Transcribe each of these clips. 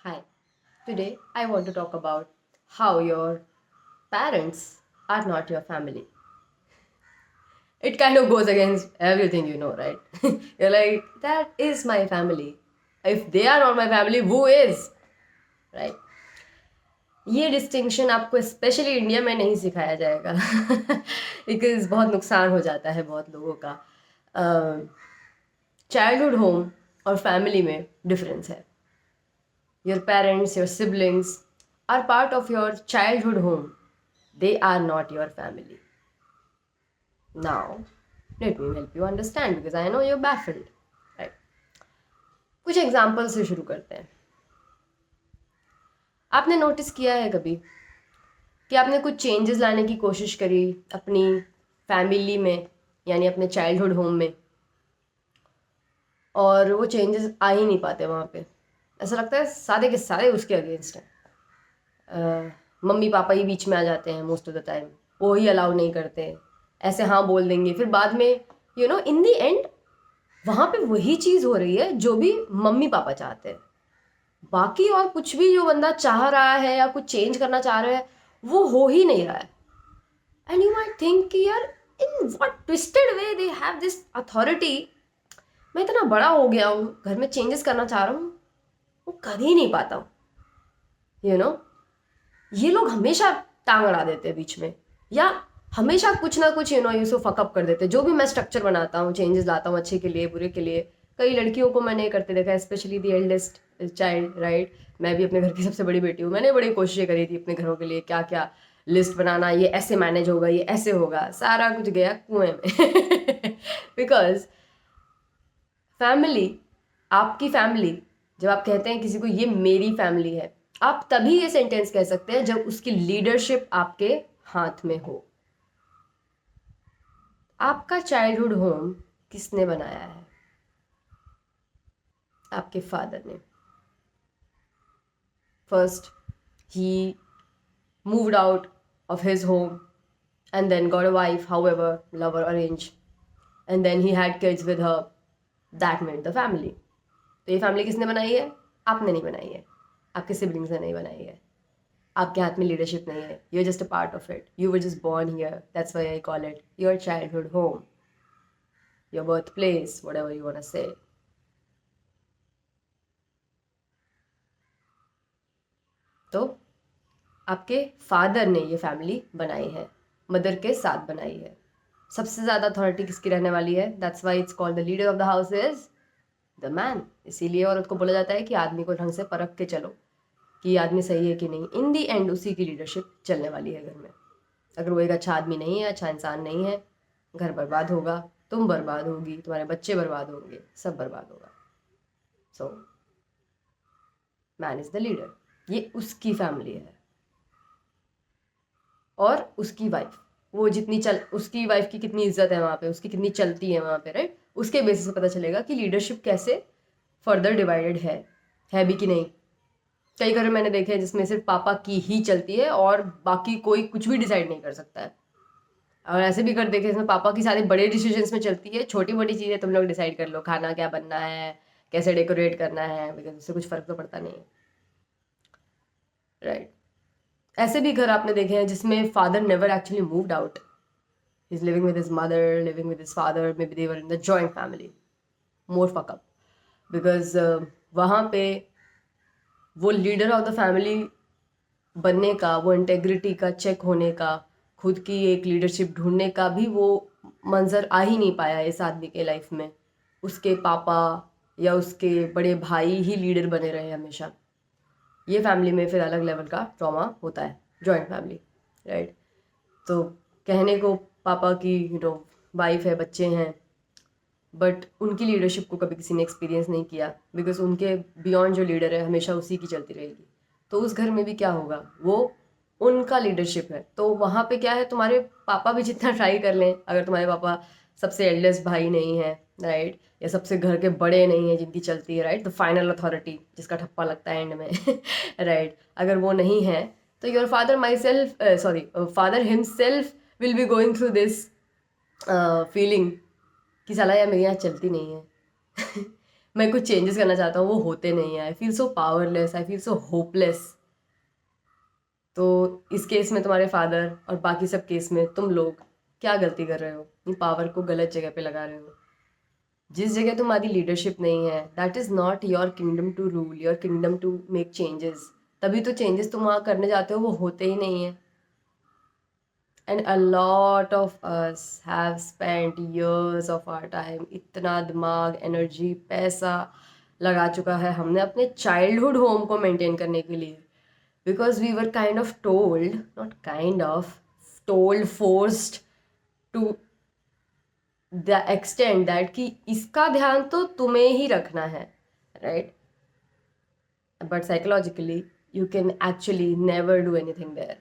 Hi, today I want to talk about how your parents are not your family. It kind of goes against everything you know, right? You're like, that is my family. If they are not my family, who is? Right? ये distinction आपको specially India में नहीं सिखाया जाएगा because बहुत नुकसान हो जाता है बहुत लोगों का चाइल्डहुड होम और फैमिली में डिफरेंस है your parents, your siblings are part of your childhood home. They are not your family. Now, let me help you understand because I know you're baffled. Right? कुछ example से शुरू करते हैं. आपने notice किया है कभी कि आपने कुछ चेंजेस लाने की कोशिश करी अपनी फैमिली में यानी अपने चाइल्डहुड होम में और वो चेंजेस आ ही नहीं पाते वहाँ पे. ऐसा लगता है सारे के सारे उसके अगेंस्ट हैं. मम्मी पापा ही बीच में आ जाते हैं मोस्ट ऑफ द टाइम. वो ही अलाउ नहीं करते. ऐसे हाँ बोल देंगे फिर बाद में इन दी एंड वहाँ पे वही चीज़ हो रही है जो भी मम्मी पापा चाहते हैं. बाकी और कुछ भी जो बंदा चाह रहा है या कुछ चेंज करना चाह रहा है वो हो ही नहीं रहा है. एंड यू माइट थिंक कि यार in what twisted way they have this authority. मैं इतना बड़ा हो गया हूँ घर में चेंजेस करना चाह रहा हूँ वो कर ही नहीं पाता हूँ. यू नो ये लोग हमेशा टांग अड़ा देते हैं बीच में या हमेशा कुछ ना कुछ यूसो फकअप कर देते हैं. जो भी मैं स्ट्रक्चर बनाता हूँ चेंजेस लाता हूँ अच्छे के लिए बुरे के लिए. कई लड़कियों को मैंने करते देखा है specially the eldest child. Right, मैं भी अपने घर की सबसे बड़ी बेटी हूँ. मैंने बड़ी कोशिशें करी थी अपने घरों के लिए क्या क्या लिस्ट बनाना. ये ऐसे मैनेज होगा ये ऐसे होगा. सारा कुछ गया कुएं में बिकॉज फैमिली आपकी फैमिली जब आप कहते हैं किसी को ये मेरी फैमिली है आप तभी ये सेंटेंस कह सकते हैं जब उसकी लीडरशिप आपके हाथ में हो. आपका चाइल्डहुड होम किसने बनाया है? आपके फादर ने. First he moved out of his home and then got a wife, however love or arrange, and then he had kids with her. That made the family. तो ये फैमिली किसने बनाई है? आपने नहीं बनाई है. आपके सिबलिंग्स ने नहीं बनाई है. आपके हाथ में लीडरशिप नहीं है. You are just a part of it. You were just born here. That's why I call it your childhood home, your birth place, whatever you want to say. तो आपके फादर ने ये फैमिली बनाई है, mother के साथ बनाई है. सबसे ज़्यादा अथॉरिटी किसकी रहने वाली है? That's why it's called the leader of the house is the man. इसीलिए औरत को बोला जाता है कि आदमी को ढंग से परख के चलो कि आदमी सही है कि नहीं. इन दी एंड उसी की लीडरशिप चलने वाली है घर में. अगर वो एक अच्छा आदमी नहीं है, अच्छा इंसान नहीं है, घर बर्बाद होगा, तुम बर्बाद होगी, तुम्हारे बच्चे बर्बाद होंगे, सब बर्बाद होगा. So man is the leader. ये उसकी फैमिली है. और उसकी वाइफ, वो जितनी उसकी वाइफ की कितनी इज्जत है वहाँ पे, उसकी कितनी चलती है वहाँ पे. राइट, उसके बेसिस पे पता चलेगा कि लीडरशिप कैसे फर्दर डिवाइडेड है भी कि नहीं. कई घर मैंने देखे हैं जिसमें सिर्फ पापा की ही चलती है और बाकी कोई कुछ भी डिसाइड नहीं कर सकता है. और ऐसे भी कर देखे जिसमें पापा की सारे बड़े डिसीजंस में चलती है, छोटी मोटी चीज़ें तुम लोग डिसाइड कर लो, खाना क्या बनना है, कैसे डेकोरेट करना है, बिकॉज उससे कुछ फ़र्क तो पड़ता नहीं है. राइट. ऐसे भी घर आपने देखे हैं जिसमें father never actually moved out. He's living with his mother, living with his father. Maybe they were in the joint family. More fuck up. Because वहाँ पे वो लीडर ऑफ द फैमिली बनने का, वो इंटेग्रिटी का चेक होने का, खुद की एक लीडरशिप ढूंढने का भी वो मंजर आ ही नहीं पाया इस आदमी के लाइफ में. उसके पापा या उसके बड़े भाई ही लीडर बने रहे हमेशा. ये फैमिली में फिर अलग लेवल का ट्रॉमा होता है, जॉइंट फैमिली. राइट. तो कहने को पापा की वाइफ है, बच्चे हैं, बट उनकी लीडरशिप को कभी किसी ने एक्सपीरियंस नहीं किया बिकॉज उनके बियॉन्ड जो लीडर है हमेशा उसी की चलती रहेगी. तो उस घर में भी क्या होगा, वो उनका लीडरशिप है. तो वहाँ पे क्या है, तुम्हारे पापा भी जितना ट्राई कर लें, अगर तुम्हारे पापा सबसे एल्डेस्ट भाई नहीं है, राइट, या सबसे घर के बड़े नहीं है जिनकी चलती है, राइट, द फाइनल अथॉरिटी जिसका ठप्पा लगता है एंड में राइट, अगर वो नहीं है तो your father my self sorry father himself will be going through this feeling कि साला यार मेरी यहाँ चलती नहीं है मैं कुछ चेंजेस करना चाहता हूँ, वो होते नहीं हैं। I feel so powerless, I feel so hopeless. तो इस केस में तुम्हारे फादर और बाकी सब केस में तुम लोग क्या गलती कर रहे हो? ये पावर को गलत जगह पे लगा रहे हो। जिस जगह तुम्हारी लीडरशिप नहीं है, that is not your kingdom to rule, your kingdom to make changes. तभी तो चेंजेस तुम वहाँ करने जाते हो वो होते ही नहीं है। And a lot of us have spent years of our time, इतना दिमाग, एनर्जी, पैसा लगा चुका है हमने अपने चाइल्डहुड होम को मेंटेन करने के लिए, because we were kind of told, not kind of, told, forced to the extent that कि इसका ध्यान तो तुम्हें ही रखना है, right? But psychologically you can actually never do anything there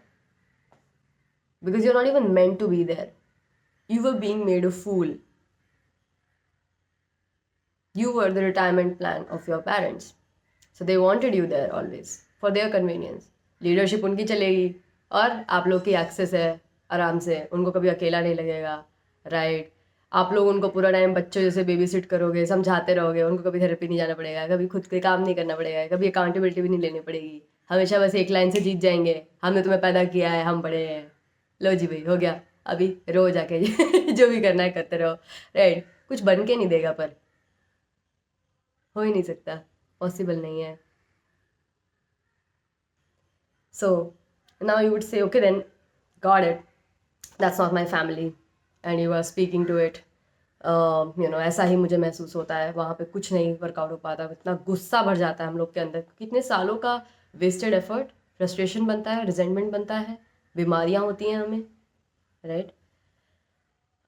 because you're not even meant to be there. You were being made a fool. You were the retirement plan of your parents. So they wanted you there always for their convenience. Leadership उनकी चलेगी और आप लोग की access है आराम से, उनको कभी अकेला नहीं लगेगा, राइट? आप लोग उनको पूरा टाइम बच्चों जैसे बेबी सिट करोगे, समझाते रहोगे, उनको कभी थेरेपी नहीं जाना पड़ेगा, कभी खुद के काम नहीं करना पड़ेगा, कभी अकाउंटेबिलिटी भी नहीं लेनी पड़ेगी। हमेशा बस एक लाइन से जीत जाएंगे, हमने तुम्हें पैदा किया है, हम बड़े हैं, लो जी भाई हो गया, अभी रोज आके जो भी करना है करते रहो, राइट? कुछ बन के नहीं देगा, पर हो ही नहीं सकता, पॉसिबल नहीं है। So now you would say, okay, then got it, that's not my family, and you are speaking to it. ऐसा ही मुझे महसूस होता है, वहाँ पे कुछ नहीं वर्कआउट हो पाता, इतना गुस्सा भर जाता है हम लोग के अंदर, कितने सालों का वेस्टेड एफर्ट, फ्रस्ट्रेशन बनता है, रिजेंटमेंट बनता है, बीमारियाँ होती हैं हमें, राइट?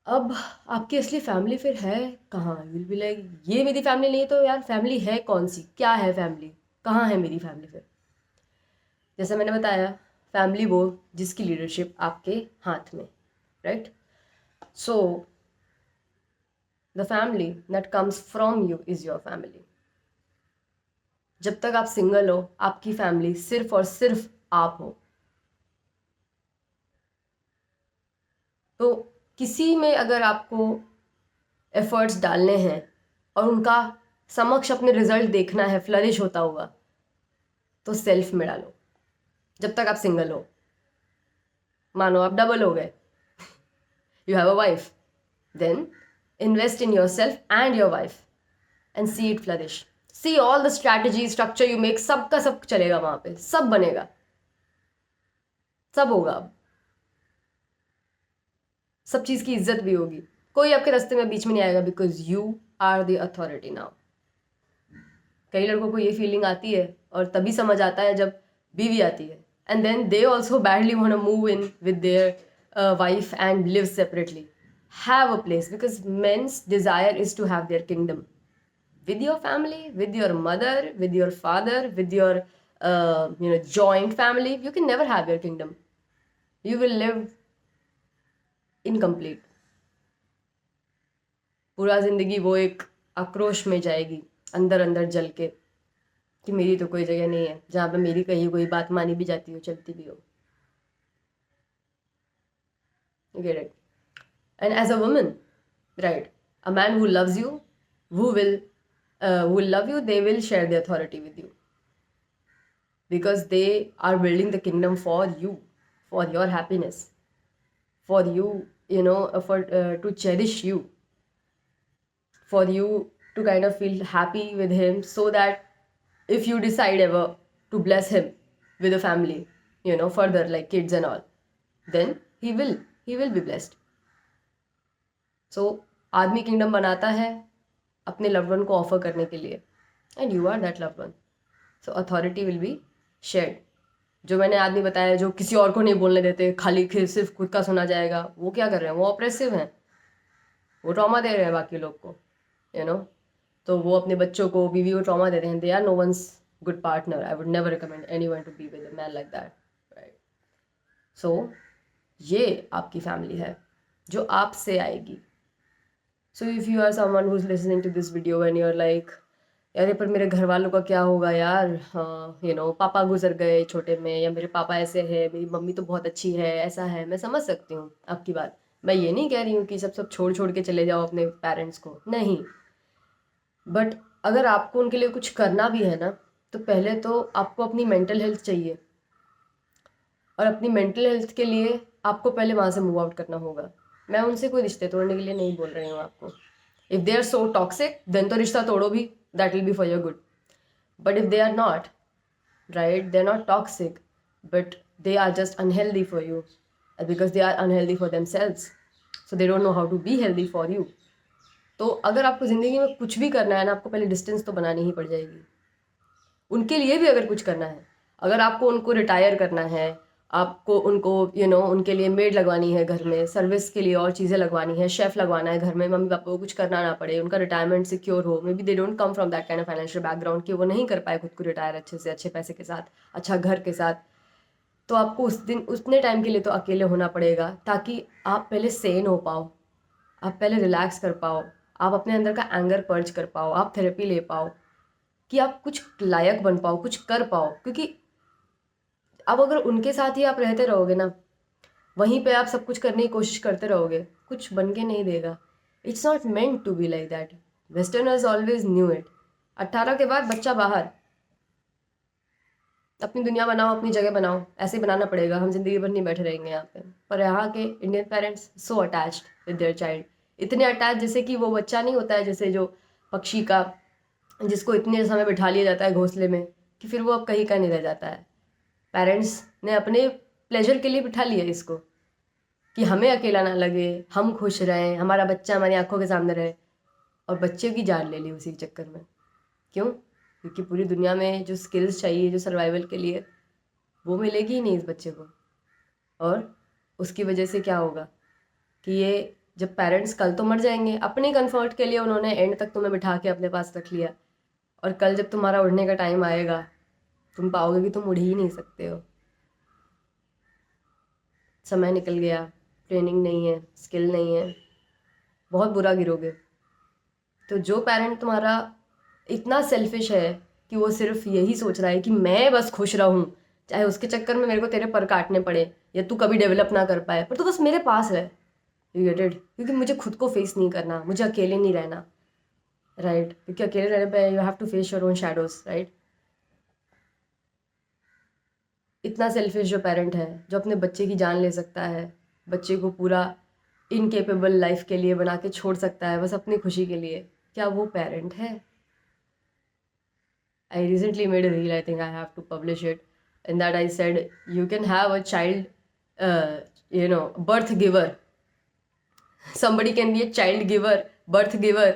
अब आपकी असली फैमिली फिर है कहाँ? विल बी लाइक, ये मेरी फैमिली नहीं, तो यार फैमिली है कौन सी, क्या है फैमिली, कहाँ है मेरी फैमिली फिर? जैसे मैंने बताया, फैमिली वो जिसकी लीडरशिप आपके हाथ में, right? So the family that comes from you is your family. जब तक आप सिंगल हो, आपकी फैमिली सिर्फ और सिर्फ आप हो। तो किसी में अगर आपको एफर्ट्स डालने हैं और उनका समक्ष अपने रिजल्ट देखना है फ्लरिश होता हुआ, तो सेल्फ में डालो। जब तक आप सिंगल हो, मानो आप डबल हो गए, you have a wife, then invest in yourself and your wife and see it flourish. See all the strategy, structure you make, सबका सब चलेगा वहां पे, सब बनेगा, सब होगा, अब सब चीज की इज्जत भी होगी, कोई आपके रास्ते में बीच में नहीं आएगा, because you are the authority now. कई लड़कों को ये फीलिंग आती है और तभी समझ आता है जब बीवी आती है, and then they also badly want to move in with their wife and live separately, have a place, because men's desire is to have their kingdom with your family, with your mother, with your father, with your joint family. You can never have your kingdom. You will live incomplete. पूरा जिंदगी वो एक आक्रोश में जाएगी, अंदर अंदर जल के, कि मेरी तो कोई जगह नहीं है जहाँ पे मेरी कहीं कोई बात मानी भी जाती हो, चलती भी हो। You get it? And as a woman, right, a man who loves you, who will love you, they will share the authority with you, because they are building the kingdom for you, for your happiness, for you, to cherish you, for you to kind of feel happy with him, so that if you decide ever to bless him with a family, further, like kids and all, then he will be blessed. So आदमी kingdom बनाता है अपने loved one को offer करने के लिए, and you are that loved one, so authority will be shared. जो मैंने आदमी बताया जो किसी और को नहीं बोलने देते, खाली सिर्फ खुद का सुना जाएगा, वो क्या कर रहे हैं? वो ऑप्रेसिव हैं, वो ट्रॉमा दे रहे हैं बाकी लोग को, तो वो अपने बच्चों को, बीवी को ट्रॉमा दे रहे हैं। They are no ones good partner. I would never recommend anyone to be with a man like that, right? So ये आपकी फैमिली है जो आपसे आएगी। So if you are someone who's listening to this video and you're like, यार पर मेरे घर वालों का क्या होगा यार, पापा गुजर गए छोटे में, या मेरे पापा ऐसे है, मेरी मम्मी तो बहुत अच्छी है, ऐसा है, मैं समझ सकती हूँ आपकी बात। मैं ये नहीं कह रही हूँ कि सब छोड़ छोड़ के चले जाओ अपने पेरेंट्स को, नहीं, बट अगर आपको उनके लिए कुछ करना भी है ना, तो पहले तो आपको अपनी मेंटल हेल्थ चाहिए, और अपनी मेंटल हेल्थ के लिए आपको पहले वहाँ से मूव आउट करना होगा। मैं उनसे कोई रिश्ते तोड़ने के लिए नहीं बोल रही हूँ आपको। If they are so toxic then तो रिश्ता तोड़ो भी, that will be for your good. But if they are not, right, they're not toxic, but they are just unhealthy for you, because they are unhealthy for themselves, so they don't know how to be healthy for you. तो अगर आपको ज़िंदगी में कुछ भी करना है ना, आपको पहले डिस्टेंस तो बनानी ही पड़ जाएगी। उनके लिए भी अगर कुछ करना है, अगर आपको उनको रिटायर करना है, आपको उनको उनके लिए मेड लगवानी है घर में, सर्विस के लिए और चीज़ें लगवानी है, शेफ़ लगवाना है घर में, मम्मी पापा को कुछ करना ना पड़े, उनका रिटायरमेंट सिक्योर हो, may be they don't come from that kind of financial background कि वो नहीं कर पाए खुद को रिटायर अच्छे से, अच्छे पैसे के साथ, अच्छा घर के साथ, तो आपको उस दिन उतने टाइम के लिए तो अकेले होना पड़ेगा, ताकि आप पहले सेन हो पाओ, आप पहले रिलैक्स कर पाओ, आप अपने अंदर का एंगर पर्ज कर पाओ, आप थेरेपी ले पाओ, कि आप कुछ लायक बन पाओ, कुछ कर पाओ। क्योंकि अब अगर उनके साथ ही आप रहते रहोगे ना, वहीं पे आप सब कुछ करने की कोशिश करते रहोगे, कुछ बन के नहीं देगा। It's not meant to be like that. Westerners always knew it. 18 के बाद बच्चा बाहर, अपनी दुनिया बनाओ, अपनी जगह बनाओ, ऐसे ही बनाना पड़ेगा। हम जिंदगी भर नहीं बैठे रहेंगे यहाँ पे। पर यहाँ के Indian parents so attached with their child, इतने अटैच जैसे कि वो बच्चा नहीं होता है, जैसे जो पक्षी का, जिसको इतने समय बिठा लिया जाता है घोंसले में कि फिर वो अब कहीं का नहीं रह जाता है। पेरेंट्स ने अपने प्लेजर के लिए बिठा लिया इसको, कि हमें अकेला ना लगे, हम खुश रहें, हमारा बच्चा हमारी आंखों के सामने रहे, और बच्चे की जान ले ली उसी चक्कर में। क्यों? क्योंकि पूरी दुनिया में जो स्किल्स चाहिए जो सर्वाइवल के लिए, वो मिलेगी ही नहीं इस बच्चे को। और उसकी वजह से क्या होगा कि ये जब पेरेंट्स कल तो मर जाएंगे, अपने कंफर्ट के लिए उन्होंने एंड तक तुम्हें बिठा के अपने पास रख लिया, और कल जब तुम्हारा उड़ने का टाइम आएगा, तुम पाओगे कि तुम उड़ ही नहीं सकते हो। समय निकल गया, ट्रेनिंग नहीं है, स्किल नहीं है, बहुत बुरा गिरोगे। तो जो पेरेंट तुम्हारा इतना सेल्फिश है कि वो सिर्फ यही सोच रहा है कि मैं बस खुश रहूं, चाहे उसके चक्कर में मेरे को तेरे पर काटने पड़े, या तू कभी डेवलप ना कर पाए, पर तू बस मेरे पास रह, यू गेट इट, क्योंकि मुझे खुद को फेस नहीं करना, मुझे अकेले नहीं रहना, राइट? क्योंकि अकेले रहने पे you have to face your own shadows, right? इतना सेल्फिश जो पेरेंट है, जो अपने बच्चे की जान ले सकता है, बच्चे को पूरा इनकेपेबल लाइफ के लिए बना के छोड़ सकता है बस अपनी खुशी के लिए, क्या वो पेरेंट है? I recently made a reel, I think I have to publish it. In that I said, you can have a child, birth giver. Somebody can be a child giver, birth giver,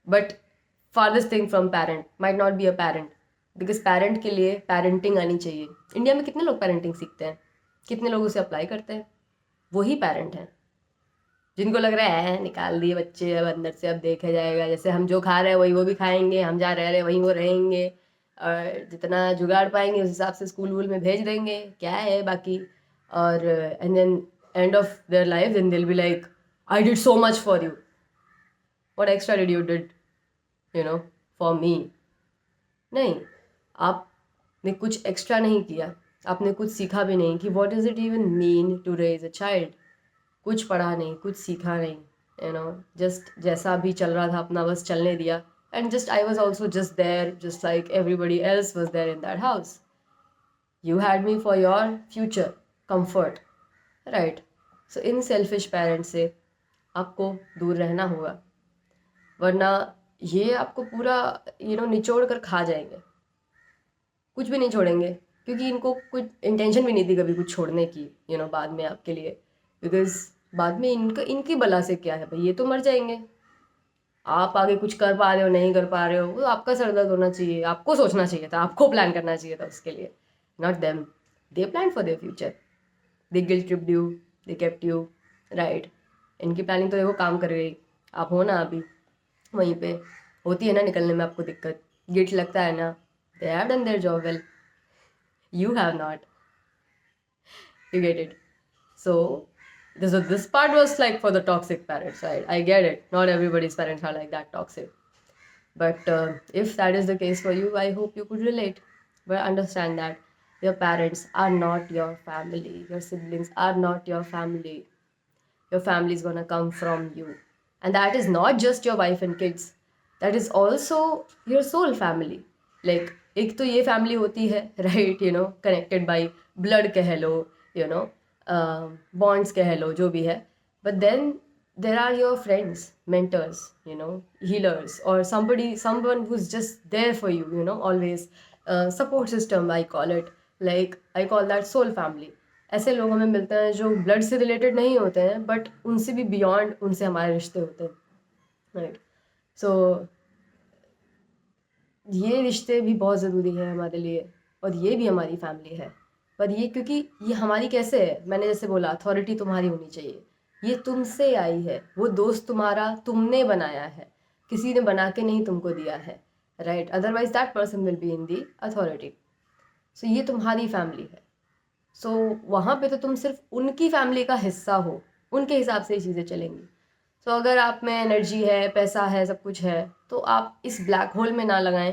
but farthest thing from parent might not be a parent. Because parent के लिए parenting आनी चाहिए। India में कितने लोग parenting सीखते हैं, कितने लोग उसे अप्लाई करते हैं? वही पेरेंट हैं जिनको लग रहा है निकाल दिए बच्चे, अब अंदर से अब देखा जाएगा, जैसे हम जो खा रहे हैं वही वो भी खाएंगे, हम जहाँ रह रहे हैं वहीं वो रहेंगे, और जितना जुगाड़ पाएंगे उस हिसाब से स्कूल वूल में भेज देंगे, क्या है बाकी। और and then end of their life then they will be like, I did so much for you, what extra did you did for me? नहीं, आपने कुछ एक्स्ट्रा नहीं किया, आपने कुछ सीखा भी नहीं कि what is it even mean to raise a child. कुछ पढ़ा नहीं, कुछ सीखा नहीं, जस्ट जैसा भी चल रहा था अपना बस चलने दिया। And just I was also just there, just like everybody else was there in that house. You had me for your future comfort, right? So in selfish parents से आपको दूर रहना होगा, वरना ये आपको पूरा निचोड़ कर खा जाएंगे, कुछ भी नहीं छोड़ेंगे, क्योंकि इनको कुछ इंटेंशन भी नहीं थी कभी कुछ छोड़ने की बाद में आपके लिए। बिकॉज बाद में इनकी बला से क्या है भाई, ये तो मर जाएंगे। आप आगे कुछ कर पा रहे हो नहीं कर पा रहे हो, वो आपका सरदर्द होना चाहिए, आपको सोचना चाहिए था, आपको प्लान करना चाहिए था उसके लिए, not them. They plan for their future, they guilt tripped you, they kept you, right? इनकी प्लानिंग तो देखो काम कर गई। आप हो ना अभी वहीं पे, होती है ना निकलने में आपको दिक्कत, गिल्ट लगता है ना, they have done their job well, you have not, you get it? So this part was like for the toxic parents, right? I get it, not everybody's parents are like that toxic, but if that is the case for you, I hope you could relate. But understand that your parents are not your family, your siblings are not your family. Your family is gonna come from you, and that is not just your wife and kids. That is also your soul family. Like एक तो ये family होती है, right, connected by blood कह लो, you know bonds कह लो, जो भी है. But then there are your friends, mentors, healers, or someone who's just there for you, always. Support system, I call it. Like I call that soul family. ऐसे लोग हमें मिलते हैं जो ब्लड से रिलेटेड नहीं होते हैं, बट उनसे भी बियॉन्ड उनसे हमारे रिश्ते होते हैं, राइट. सो ये रिश्ते भी बहुत ज़रूरी है हमारे लिए, और ये भी हमारी फैमिली है. पर ये क्योंकि ये हमारी कैसे है, मैंने जैसे बोला, अथॉरिटी तुम्हारी होनी चाहिए. ये तुमसे आई है, वो दोस्त तुम्हारा तुमने बनाया है, किसी ने बना के नहीं तुमको दिया है, right. Otherwise that person will be in the authority. So ये तुम्हारी फैमिली है. सो वहाँ पे तो तुम सिर्फ उनकी फैमिली का हिस्सा हो, उनके हिसाब से ही चीज़ें चलेंगी. सो अगर आप में एनर्जी है, पैसा है, सब कुछ है, तो आप इस ब्लैक होल में ना लगाएं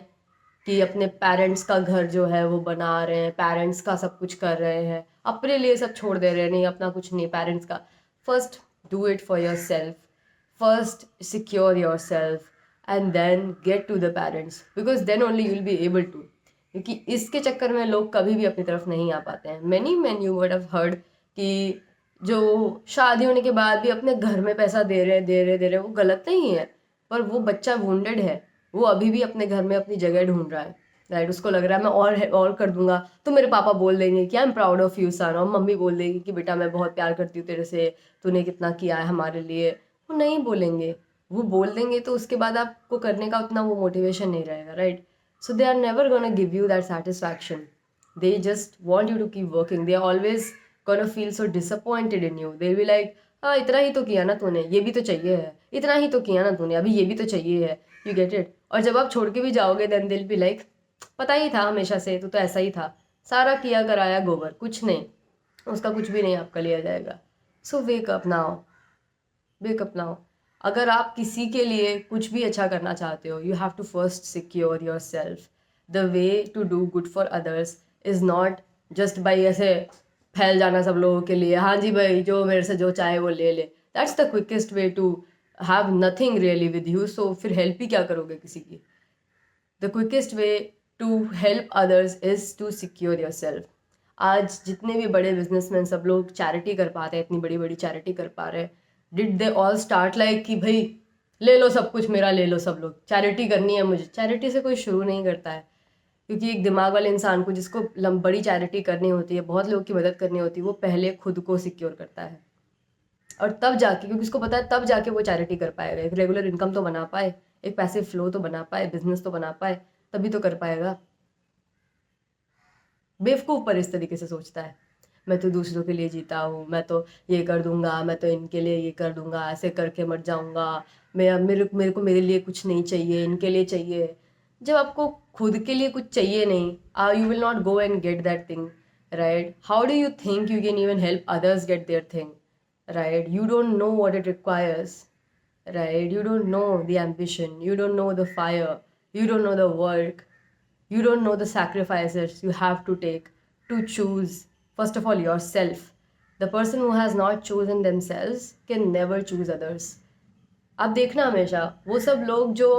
कि अपने पेरेंट्स का घर जो है वो बना रहे हैं, पेरेंट्स का सब कुछ कर रहे हैं, अपने लिए सब छोड़ दे रहे हैं. नहीं, अपना कुछ नहीं, पेरेंट्स का. First do it for yourself, first secure yourself, and then get to the parents, because then only you will be able to. क्योंकि इसके चक्कर में लोग कभी भी अपनी तरफ नहीं आ पाते हैं. Many man you would have heard कि जो शादी होने के बाद भी अपने घर में पैसा दे रहे, वो गलत नहीं है, पर वो बच्चा वुंडेड है. वो अभी भी अपने घर में अपनी जगह ढूंढ रहा है, राइट. उसको लग रहा है मैं और कर दूंगा तो मेरे पापा बोल देंगे कि I am proud of you son, और मम्मी बोल देगी कि बेटा मैं बहुत प्यार करती हूँ तेरे से, तूने कितना किया है हमारे लिए. वो नहीं बोलेंगे. वो बोल देंगे तो उसके बाद आपको करने का उतना वो मोटिवेशन नहीं रहेगा, right. So they are never gonna give you that satisfaction. They just want you to keep working. They are always gonna feel so disappointed in you. They'll be like, हाँ इतना ही तो किया ना तूने, ये भी तो चाहिए है, इतना ही तो किया ना तूने, अभी ये भी तो चाहिए है. You get it? और जब आप छोड़ के भी जाओगे then they'll be like, पता ही था हमेशा से, तू तो ऐसा ही था, सारा किया कराया गोबर, कुछ नहीं, उसका कुछ भी नहीं आपका लिया जाएगा. So wake up now. Wake up now. अगर आप किसी के लिए कुछ भी अच्छा करना चाहते हो, you have to first secure yourself. The way to do good for others is not just by ऐसे फैल जाना सब लोगों के लिए, हाँ जी भाई जो मेरे से जो चाहे वो ले ले. That's the quickest way to have nothing really with you. So फिर हेल्प ही क्या करोगे किसी की. The quickest way to help others is to secure yourself. आज जितने भी बड़े बिजनेसमैन सब लोग चैरिटी कर पाते हैं, इतनी बड़ी बड़ी चैरिटी कर पा रहे हैं, did they all start like कि भाई ले लो सब कुछ मेरा, ले लो सब लोग, चैरिटी करनी है मुझे. चैरिटी से कोई शुरू नहीं करता है, क्योंकि एक दिमाग वाले इंसान को जिसको बड़ी चैरिटी करनी होती है, बहुत लोगों की मदद करनी होती है, वो पहले खुद को सिक्योर करता है. और तब जाके, क्योंकि उसको पता है तब जाके वो चैरिटी कर पाएगा, एक रेगुलर इनकम तो बना पाए, एक पैसिव फ्लो तो बना पाए, बिजनेस तो बना पाए, तभी तो कर पाएगा. बेवकूफ़ पर इस तरीके से सोचता है, मैं तो दूसरों के लिए जीता हूँ, मैं तो ये कर दूंगा, मैं तो इनके लिए ये कर दूंगा, ऐसे करके मर जाऊंगा, मेरे को मेरे लिए कुछ नहीं चाहिए, इनके लिए चाहिए. जब आपको खुद के लिए कुछ चाहिए नहीं, you will not go and get that thing, right. How do you think you can even help others get their thing, right. You don't know what it requires, right? You don't know the ambition, you don't know the fire, you don't know the work, you don't know the sacrifices you have to take to choose, first of all, yourself. The person who has not chosen themselves can never choose others. आप देखना हमेशा वो सब लोग जो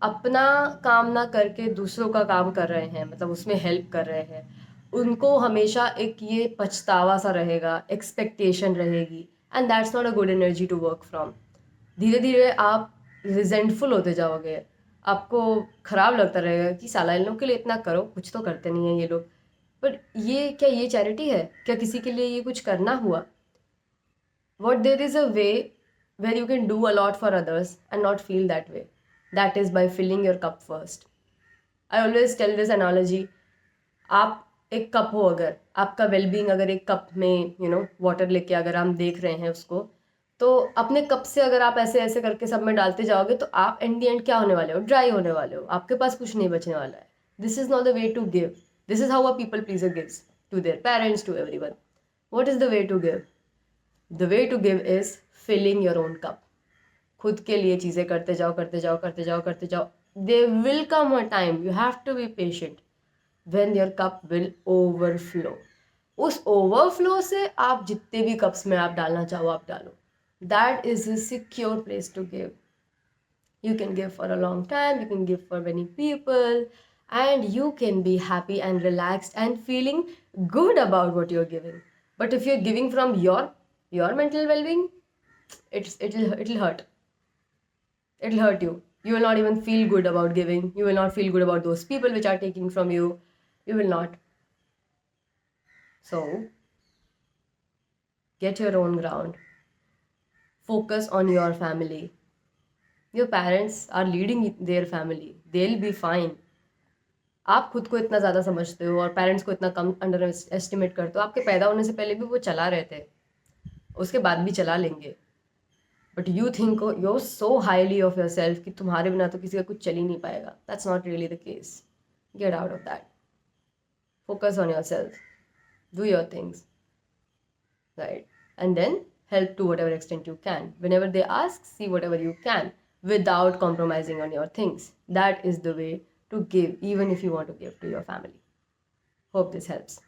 अपना काम ना करके दूसरों का काम कर रहे हैं, मतलब उसमें हेल्प कर रहे हैं, उनको हमेशा एक ये पछतावा सा रहेगा, एक्सपेक्टेशन रहेगी, and that's not a good energy to work from. धीरे धीरे आप रिजेंटफुल होते जाओगे, आपको खराब लगता रहेगा कि साला इन लोग के लिए इतना करो, कुछ तो करते नहीं है ये लोग. बट ये क्या, ये चैरिटी है क्या? किसी के लिए ये कुछ करना हुआ? What there is a way where you can do a lot for others and not feel that way. That is by filling your cup first. I always tell this analogy. आप एक कप हो, अगर आपका wellbeing अगर एक cup में water लेके अगर हम देख रहे हैं उसको, तो अपने कप से अगर आप ऐसे ऐसे करके सब में डालते जाओगे तो आप एंड दी एंड क्या होने वाले हो? ड्राई होने वाले हो, आपके पास कुछ नहीं बचने वाला है. This is not the way to give. This is how a people pleaser gives to their parents, to everyone. What is the way to give? The way to give is filling your own cup. खुद के लिए चीज़ें करते जाओ, करते जाओ, करते जाओ, करते जाओ. They will come a time, you have to be patient, when your cup will overflow. उस ओवरफ्लो से आप जितने भी कप्स में आप डालना चाहो आप डालो. That is a secure place to give. You can give for a long time, you can give for many people, and you can be happy and relaxed and feeling good about what you're giving. But if you're giving from your mental well-being, it'll hurt. It'll hurt you. You will not even feel good about giving. You will not feel good about those people which are taking from you. You will not. So get your own ground. Focus on your family. Your parents are leading their family. They'll be fine. आप खुद को इतना ज़्यादा समझते हो और parents को इतना कम अंडर एस्टिमेट करते हो. आपके पैदा होने से पहले भी वो चला रहे थे, उसके बाद भी चला लेंगे. But you think you so highly of your self कि तुम्हारे बिना तो किसी का कुछ चल ही नहीं पाएगा. That's not really the case. Get out of that. Focus on your self. Do your things right, and then help to whatever extent you can. Whenever they ask, see whatever you can without compromising on your things. That is the way to give, even if you want to give to your family. Hope this helps.